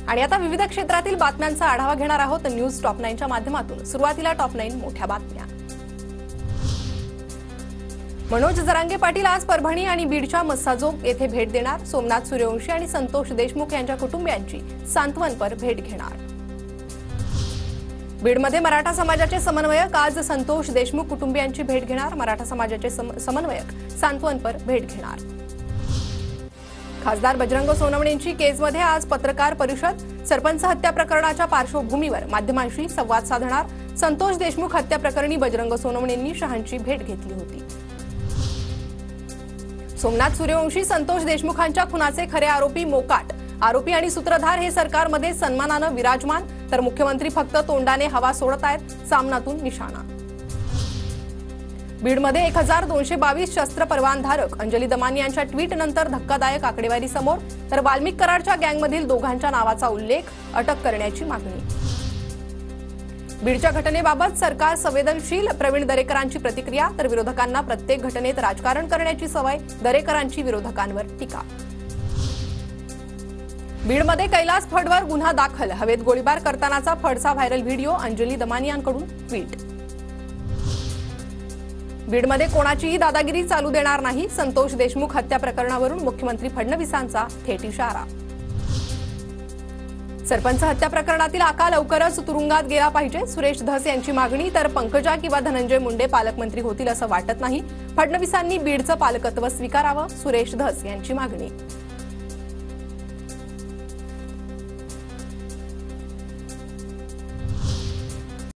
आणि आता विविध क्षेत्रातील बातम्यांचा आढावा घेणार आहोत न्यूज टॉप 9 च्या माध्यमातून। सुरुवातीला टॉप 9 मोठ्या बातम्या। मनोज जरांगे पाटील आज परभणी आणि बीडच्या मस्साजोग येथे भेट देणार। सोमनाथ सूर्यवंशी आणि संतोष देशमुख यांच्या कुटुंबियांची सांत्वनपर भेट घेणार। बीडमध्ये मराठा समाजाचे समन्वयक आज संतोष देशमुख कुटुंबियांची भेट घेणार। मराठा समाजाचे समन्वयक सांत्वनपर भेट घेणार। खासदार बजरंग सोनवणेंची केसमध्ये आज पत्रकार परिषद। सरपंच हत्या प्रकरणाच्या पार्श्वभूमीवर माध्यमांशी संवाद साधणार। संतोष देशमुख हत्या प्रकरणी बजरंग सोनवणेंनी शहांची भेट घेतली होती। सोमनाथ सूर्यवंशी संतोष देशमुखांच्या खुनाचे खरे आरोपी मोकाट। आरोपी आणि सूत्रधार हे सरकारमध्ये सन्मानाने विराजमान, तर मुख्यमंत्री फक्त तोंडाने हवा सोडत आहेत। सामनातून निशाणा। बीडमध्ये 1222 शस्त्र परवानधारक। अंजली दमानी यांच्या ट्विट नंतर धक्कादायक आकडेवारी समोर, तर वाल्मिक कराडच्या गँगमधील दोघांच्या नावाचा उल्लेख। अटक करण्याची मागणी। बीडच्या घटनेबाबत सरकार संवेदनशील। प्रवीण दरेकरांची प्रतिक्रिया, तर विरोधकांना प्रत्येक घटनेत राजकारण करण्याची सवय। दरेकरांची विरोधकांवर टीका। बीडमध्ये कैलास फडवर गुन्हा दाखल। हवेत गोळीबार करतानाचा फडचा व्हायरल व्हिडिओ। अंजली दमानी यांकडून ट्विट। बीडमध्ये कोणाचीही दादागिरी चालू देणार नाही। संतोष देशमुख हत्या प्रकरणावरून मुख्यमंत्री फडणवीसांचा थेट इशारा। सरपंच हत्या प्रकरणातील आका लवकरच तुरुंगात गेला पाहिजे। सुरेश धस यांची मागणी, तर पंकजा किंवा धनंजय मुंडे पालकमंत्री होतील असं वाटत नाही। फडणवीसांनी बीडचं पालकत्व स्वीकारावं। सुरेश धस यांची मागणी।